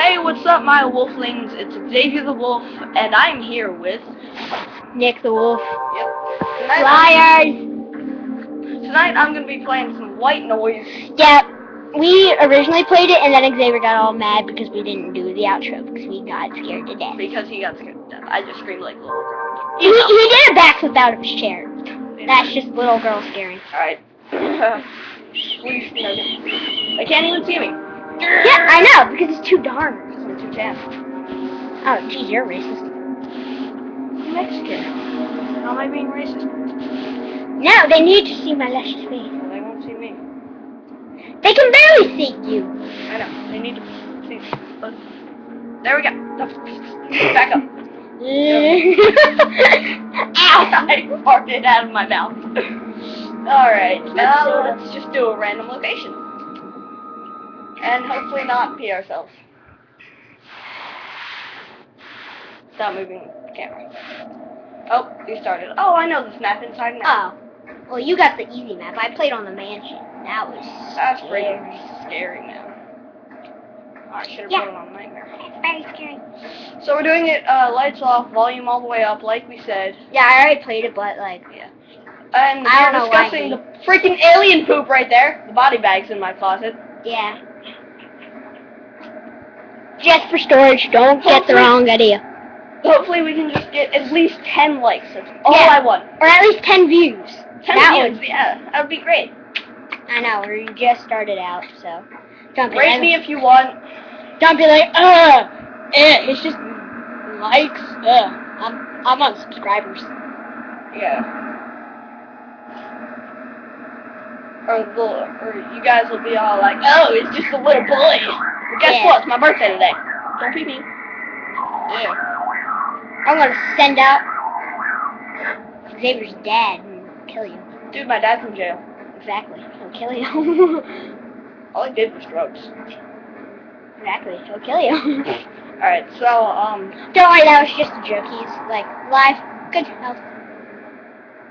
Hey, what's up, my wolflings? It's Xavier the Wolf, and I'm here with Nick The Wolf. Yep. Liars! Tonight I'm gonna be playing some white noise. Yeah, we originally played it, and then Xavier got all mad because we didn't do the outro because we got scared to death. Because he got scared to death. I just screamed like a little girl. He did a backflip out of his chair. That's just little girl scaring. Alright. Please, no. They can't even see me. Yeah, I know, because it's too dark. It's too damn. Oh, geez, you're racist. Mexican. How am I being racist? No, they need to see my luscious face. Well, they won't see me. They can barely see you. I know. They need to see me. But there we go. Back up. Ow! I farted out of my mouth. Alright, let's just do a random location. And hopefully not pee ourselves. Stop moving the camera. Oh, you started. Oh, I know this map inside and out. Oh. Well, you got the easy map. I played on the mansion. That's freaking scary, man. Oh, I should have put it on Nightmare. It's very scary. So we're doing it lights off, volume all the way up, like we said. Yeah, I already played it, but like, yeah. And I don't we're know why discussing the freaking alien poop right there. The body bag's in my closet. Yeah. Just for storage. Don't get the wrong idea. Hopefully we can just get at least 10 likes. That's all I want. Or at least 10 views. 10 views, yeah. That would be great. I know, we just started out, so. Don't be Rate me if you want. Don't be like, it's just likes, I'm on subscribers. Yeah. Or you guys will be all like, oh, it's just a little boy. But guess what? It's my birthday today. Don't pee me. Yeah. I'm gonna send out Xavier's dad and kill you. Dude, my dad's in jail. Exactly. He'll kill you. All he did was drugs. Exactly. He'll kill you. Alright, so, Don't worry, that was just a joke. He's, like, live, good health.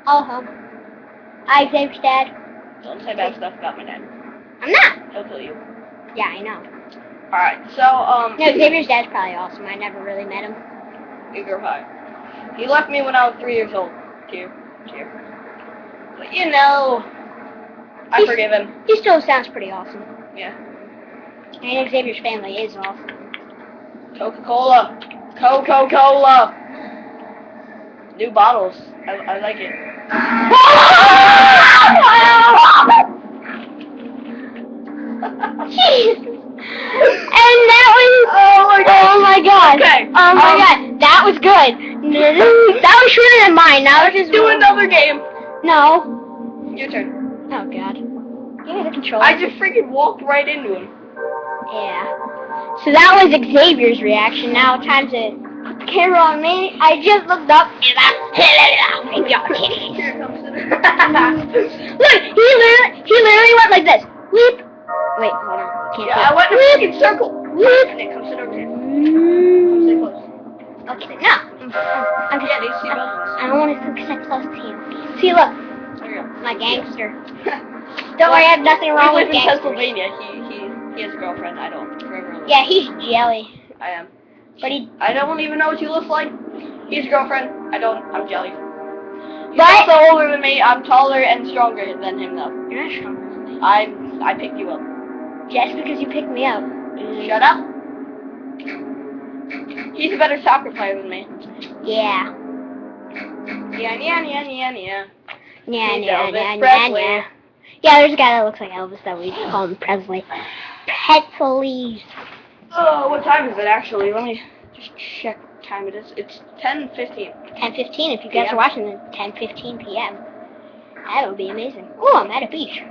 All home. Hi, Xavier's dad. Don't say bad stuff about my dad. I'm not. He'll kill you. Yeah, I know. Alright, so, No, Xavier's dad's probably awesome. I never really met him. Eager high. He left me when I was 3 years old. Cheer. But you know, I forgive him. He still sounds pretty awesome. Yeah. And Xavier's family is awesome. Coca-Cola. Coca-Cola. New bottles. I like it. Jeez. And that was... Oh my god. Okay. Oh my god. That was good. That was shorter than mine. Now Let's do another game. No. Your turn. Oh god. Give me the controller. I just freaking walked right into him. Yeah. So that was Xavier's reaction. Now time to put the camera on me. I just looked up and I got titties. Here comes the Look, he literally went like this. Weep. Wait, hold on. Can't I went in a freaking circle. Weep. And it comes in over here. Come stay close. Okay, no. I'm just, Do you see both? I don't want to sit close to you. See, look. There you go. My gangster. Don't worry, I have nothing wrong with We live in gangsters. Pennsylvania. He has a girlfriend. I don't. Forever alone. Yeah, he's jelly. I am. But I don't even know what you look like. He's a girlfriend. I don't. I'm jelly. He's But also older than me. I'm taller and stronger than him, though. you're not stronger than me. I picked you up. Just because you picked me up. Shut up. He's a better soccer player than me. Yeah. Yeah. Yeah. Yeah, there's a guy that looks like Elvis that we just call him Presley. Presley. Oh, what time is it actually? Let me just check what time it is. It's 10:15. 10:15. If you guys are watching at 10:15 p.m., that'll be amazing. Oh, I'm at a beach.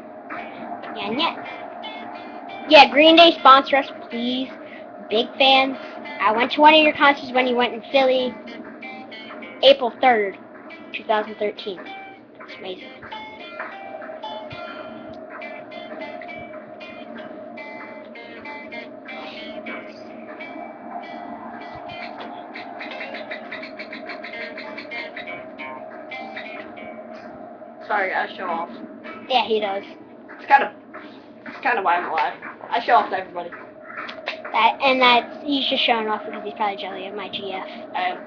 Yeah, Green Day sponsor us, please. Big fans. I went to one of your concerts when you went in Philly, April 3rd, 2013. It's amazing. Sorry, I show off. Yeah, he does. It's kind of why I'm alive. I show off to everybody. He's just showing off because he's probably jelly of my GF. I am.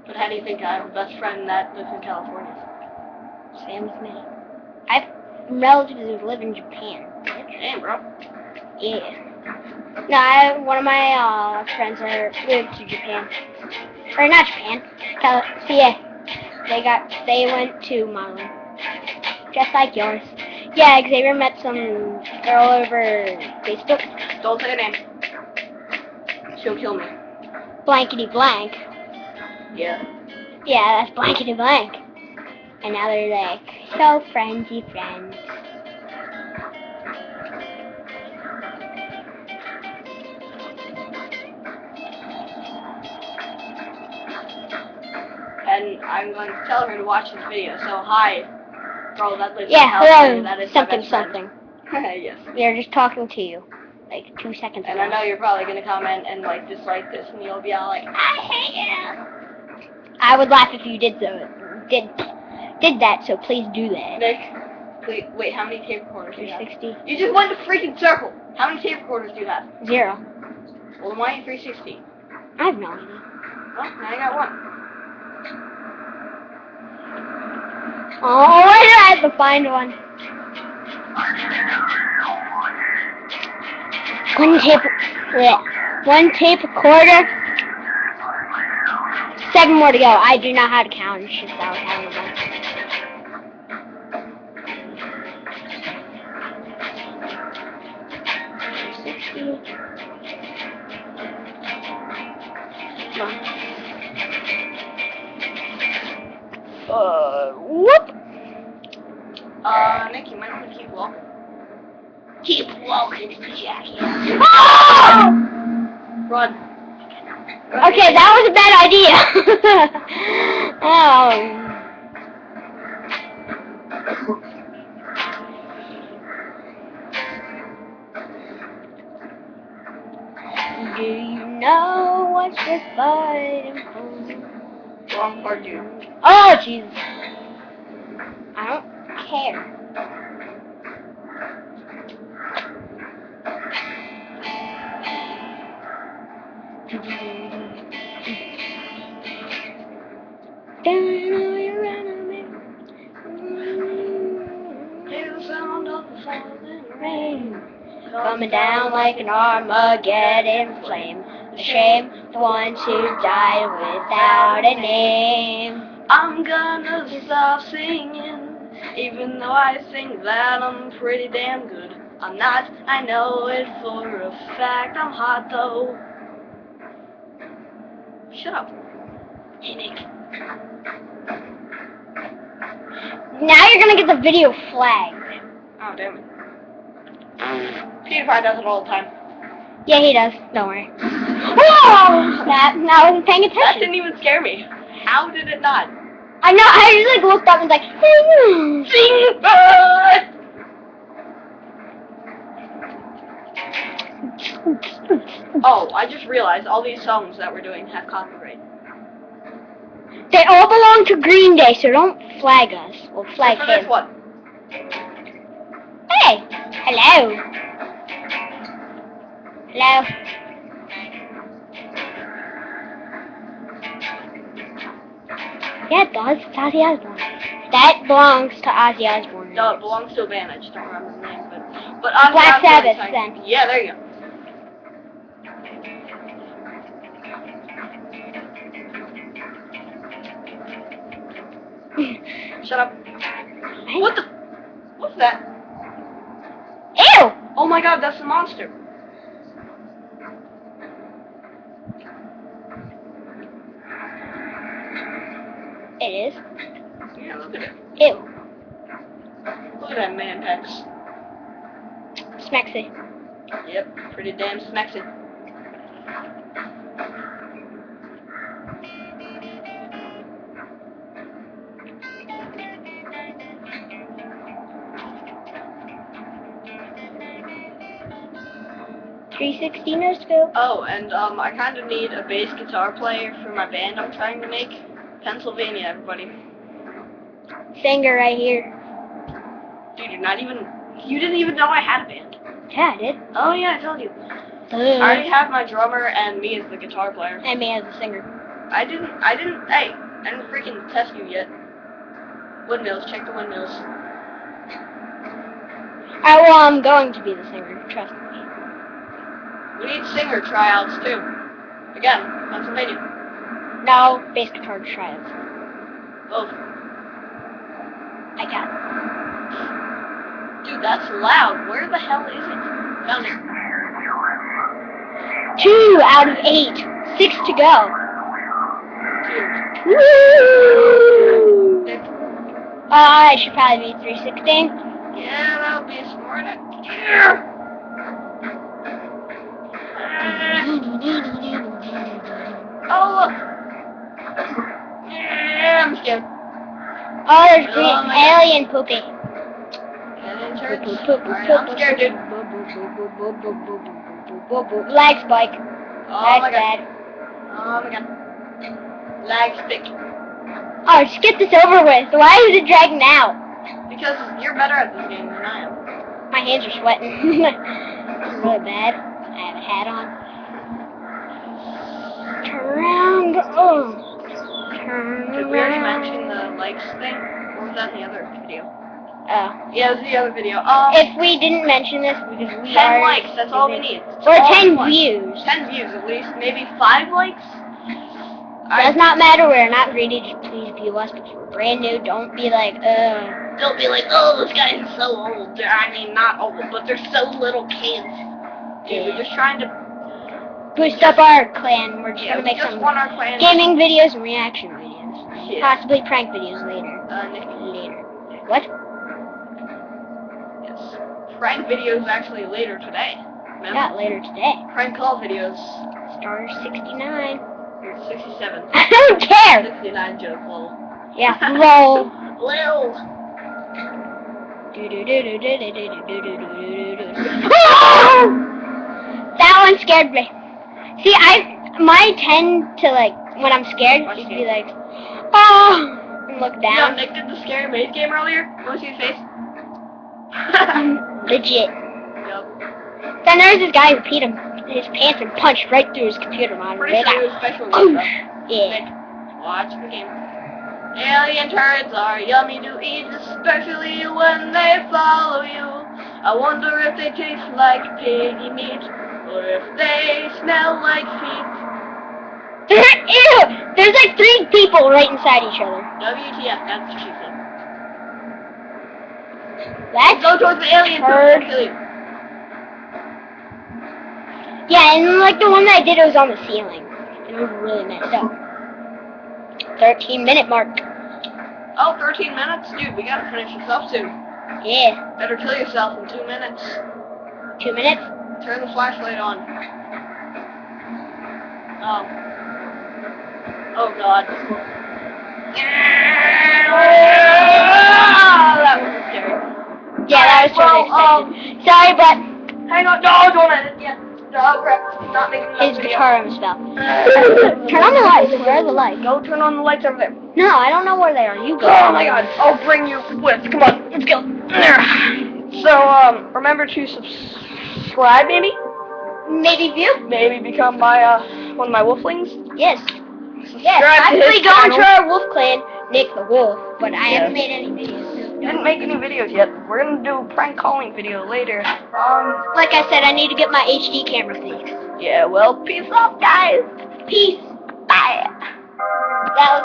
But how do you think I have a best friend that lives in California? Same with me. I have relatives who live in Japan. Damn, bro. Yeah. No, one of my friends moved to Japan. Or not Japan. CA. They went to Marlin. Just like yours. Yeah, Xavier met some girl over Facebook. Don't say her name. She'll kill me. Blankety blank. Yeah. Yeah, that's blankety blank. And now they're like, so friendsy friends. And I'm going to tell her to watch this video. So, hi, girl that lives in Yeah, California. hello. That is Something, my best friend. something. Yes. We are just talking to you. Like 2 seconds And ago. I know you're probably going to comment and, like, dislike this, and you'll be all like, I hate you. I would laugh if you did that, so please do that. Nick, wait, how many tape recorders do you have? 360. You just went to freaking circle. How many tape recorders do you have? 0. Well, then why are you 360? I have no idea. Well, now you got one. Oh, why did I have to find one? One tape recorder. 7 more to go. I do not know how to count. It's just I was having a bunch. Whoop. Nick, you might want to keep walking. Keep walking to the jacket. Oh! Run. Okay, that was a bad idea. Do you know what you're fighting for? Wrong part, dude. Oh, Jesus. I don't care. Coming down like an Armageddon flame. The shame, the ones who died without a name. I'm gonna stop singing, even though I think that I'm pretty damn good. I'm not, I know it for a fact. I'm hot though. Shut up. Hey, Nick. Now you're gonna get the video flagged. Oh, damn it. PewDiePie does it all the time. Yeah, he does. Don't worry. Whoa! That I wasn't paying attention. That didn't even scare me. How did it not? I know. I just like looked up and was like, Sing Oh, I just realized all these songs that we're doing have copyright. They all belong to Green Day, so don't flag us. We'll flag For him. this one. Hey! Hello! Hello? Yeah, it does. It's Ozzy Osbourne. That belongs to Ozzy Osbourne. No, it belongs to a band. I just don't remember the name. But Black Ozzy Sabbath, Osbourne, then. Yeah, there you go. Shut up. What the? What's that? Ew! Oh my god, that's the monster. It is. Yeah, look at it. Ew. Look at that man pecs. Smexy. Yep, pretty damn smexy. .360 no scope. Oh, and I kind of need a bass guitar player for my band I'm trying to make. Pennsylvania, everybody. Singer right here. Dude, you didn't even know I had a band. Yeah, I did. Oh yeah, I told you. I already have my drummer and me as the guitar player. And me as a singer. I didn't freaking test you yet. Windmills, check the windmills. I'm going to be the singer, trust me. We need singer tryouts too. Again, Pennsylvania. No, bass guitar tryouts. Both. I got it. Dude, that's loud. Where the hell is it? Down there. 2 out of 8. 6 to go. Dude. Woo! I should probably be 316. Yeah, that would be a smart idea. Oh, look. Yeah, I'm scared. Oh, there's green alien poopy. Alien turds. Alright, I'm scared, dude. Lag spike. Oh That's my god. bad. Oh my god. Lag stick. Oh, just get this over with. Why is it dragging out? Because you're better at this game than I am. My hands are sweating. It's really bad. I have a hat on. Turn around. Oh. Turn Did we already around. mention the likes thing? Or was that in the other video? Oh. Yeah, it was the other video. If we didn't mention this, because we 10 are likes, that's all we need. Or All 10 we want. views. 10 views at least, maybe 5 likes? Does not matter, we're not greedy, just please view us because we're brand new. Don't be like, Don't be like, oh, this guy is so old. I mean, not old, but they're so little kids. Dude, we're just trying to boost up our clan. We're just gonna make some want our clan. gaming videos and reaction videos. Yeah. Possibly prank videos later. Nick. Later. What? Yes. Prank videos actually later today. Remember? Yeah, later today. Prank call videos. Star 69. Or 67. I don't care! 69 joke, lol. Yeah, roll. Lil. That one scared me. See, my tend to like when I'm scared just be like, oh, and look You know, down. Nick did the scary maze game earlier. You want to see his face? Legit. Yup. Then there's this guy who peed his pants and punched right through his computer monitor. Pretty sure it was special Oh, needs, yeah. Nick, watch the game. Alien turds are yummy to eat, especially when they follow you. I wonder if they taste like piggy meat, or if they smell like feet. Ew! There's like 3 people right inside each other. WTF, that's what she said. That's Go towards the alien turd. They'll kill you. yeah, and like the one that I did, it was on the ceiling. And it was really messed up. 13-minute mark. Oh, 13 minutes? Dude, we gotta finish this up soon. Yeah. Better kill yourself in 2 minutes. 2 minutes? Turn the flashlight on. Oh. Oh god. That was scary. Yeah, that was totally expected. Sorry, but Hang on, no, don't edit yet. Oh crap, not making enough his video. guitar almost fell. Turn on the lights. Where are the lights? Go turn on the lights over there. No, I don't know where they are. You go. Oh my god, I'll bring you with. Come on, let's go. There. So, remember to subscribe, maybe? Maybe view? Maybe become my, one of my wolflings? Yes. Subscribe Yes, to possibly his go into channel. our wolf clan, Nick the Wolf, but I haven't made any videos. Didn't make any videos yet. We're gonna do a prank calling video later. Like I said, I need to get my HD camera fixed. Yeah, well, peace out, guys. Peace.